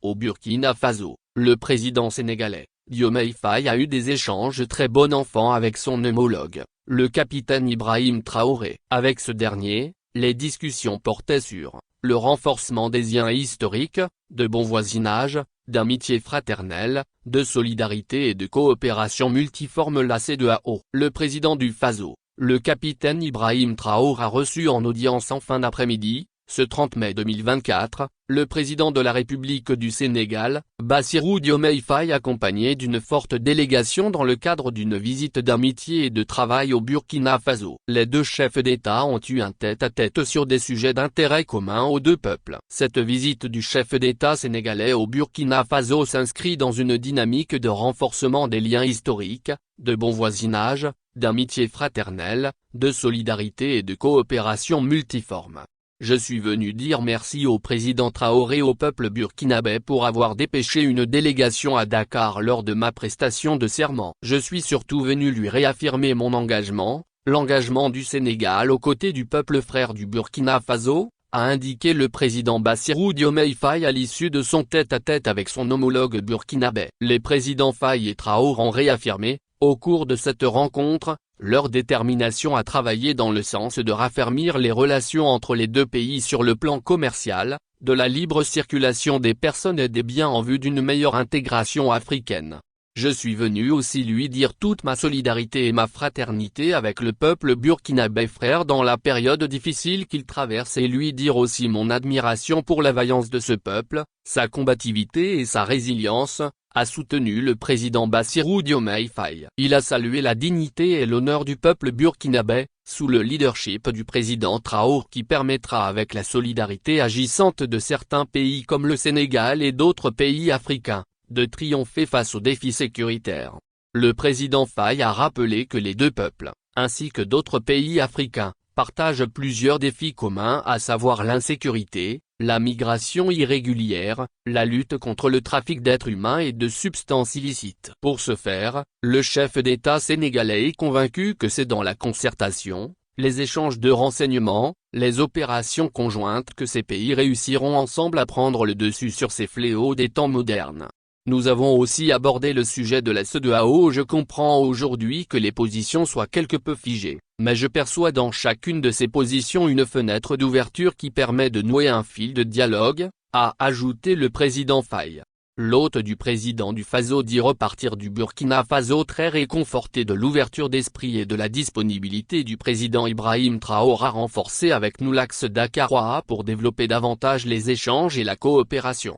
Au Burkina Faso, le président sénégalais, Diomaye Faye a eu des échanges très bon enfant avec son homologue, le capitaine Ibrahim Traoré. Avec ce dernier, les discussions portaient sur le renforcement des liens historiques, de bon voisinage, d'amitié fraternelle, de solidarité et de coopération multiforme. La CEDEAO. Le président du Faso, le capitaine Ibrahim Traoré a reçu en audience en fin d'après-midi, ce 30 mai 2024, le président de la République du Sénégal, Bassirou Diomaye Faye, accompagné d'une forte délégation dans le cadre d'une visite d'amitié et de travail au Burkina Faso. Les deux chefs d'État ont eu un tête-à-tête sur des sujets d'intérêt commun aux deux peuples. Cette visite du chef d'État sénégalais au Burkina Faso s'inscrit dans une dynamique de renforcement des liens historiques, de bon voisinage, d'amitié fraternelle, de solidarité et de coopération multiforme. Je suis venu dire merci au président Traoré et au peuple burkinabé pour avoir dépêché une délégation à Dakar lors de ma prestation de serment. Je suis surtout venu lui réaffirmer mon engagement, l'engagement du Sénégal aux côtés du peuple frère du Burkina Faso, a indiqué le président Bassirou Diomaye Faye à l'issue de son tête-à-tête avec son homologue burkinabé. Les présidents Faye et Traoré ont réaffirmé, au cours de cette rencontre, leur détermination à travailler dans le sens de raffermir les relations entre les deux pays sur le plan commercial, de la libre circulation des personnes et des biens en vue d'une meilleure intégration africaine. Je suis venu aussi lui dire toute ma solidarité et ma fraternité avec le peuple burkinabé frère dans la période difficile qu'il traverse et lui dire aussi mon admiration pour la vaillance de ce peuple, sa combativité et sa résilience, a soutenu le président Bassirou Diomaye Faye. Il a salué la dignité et l'honneur du peuple burkinabé, sous le leadership du président Traoré qui permettra avec la solidarité agissante de certains pays comme le Sénégal et d'autres pays africains, de triompher face aux défis sécuritaires. Le président Faye a rappelé que les deux peuples, ainsi que d'autres pays africains, partagent plusieurs défis communs à savoir l'insécurité, la migration irrégulière, la lutte contre le trafic d'êtres humains et de substances illicites. Pour ce faire, le chef d'État sénégalais est convaincu que c'est dans la concertation, les échanges de renseignements, les opérations conjointes que ces pays réussiront ensemble à prendre le dessus sur ces fléaux des temps modernes. Nous avons aussi abordé le sujet de la CEDEAO. Je comprends aujourd'hui que les positions soient quelque peu figées, mais je perçois dans chacune de ces positions une fenêtre d'ouverture qui permet de nouer un fil de dialogue, a ajouté le président Faye. L'hôte du président du Faso dit repartir du Burkina Faso très réconforté de l'ouverture d'esprit et de la disponibilité du président Ibrahim Traoré à renforcer avec nous l'axe Dakar-Ouaha pour développer davantage les échanges et la coopération.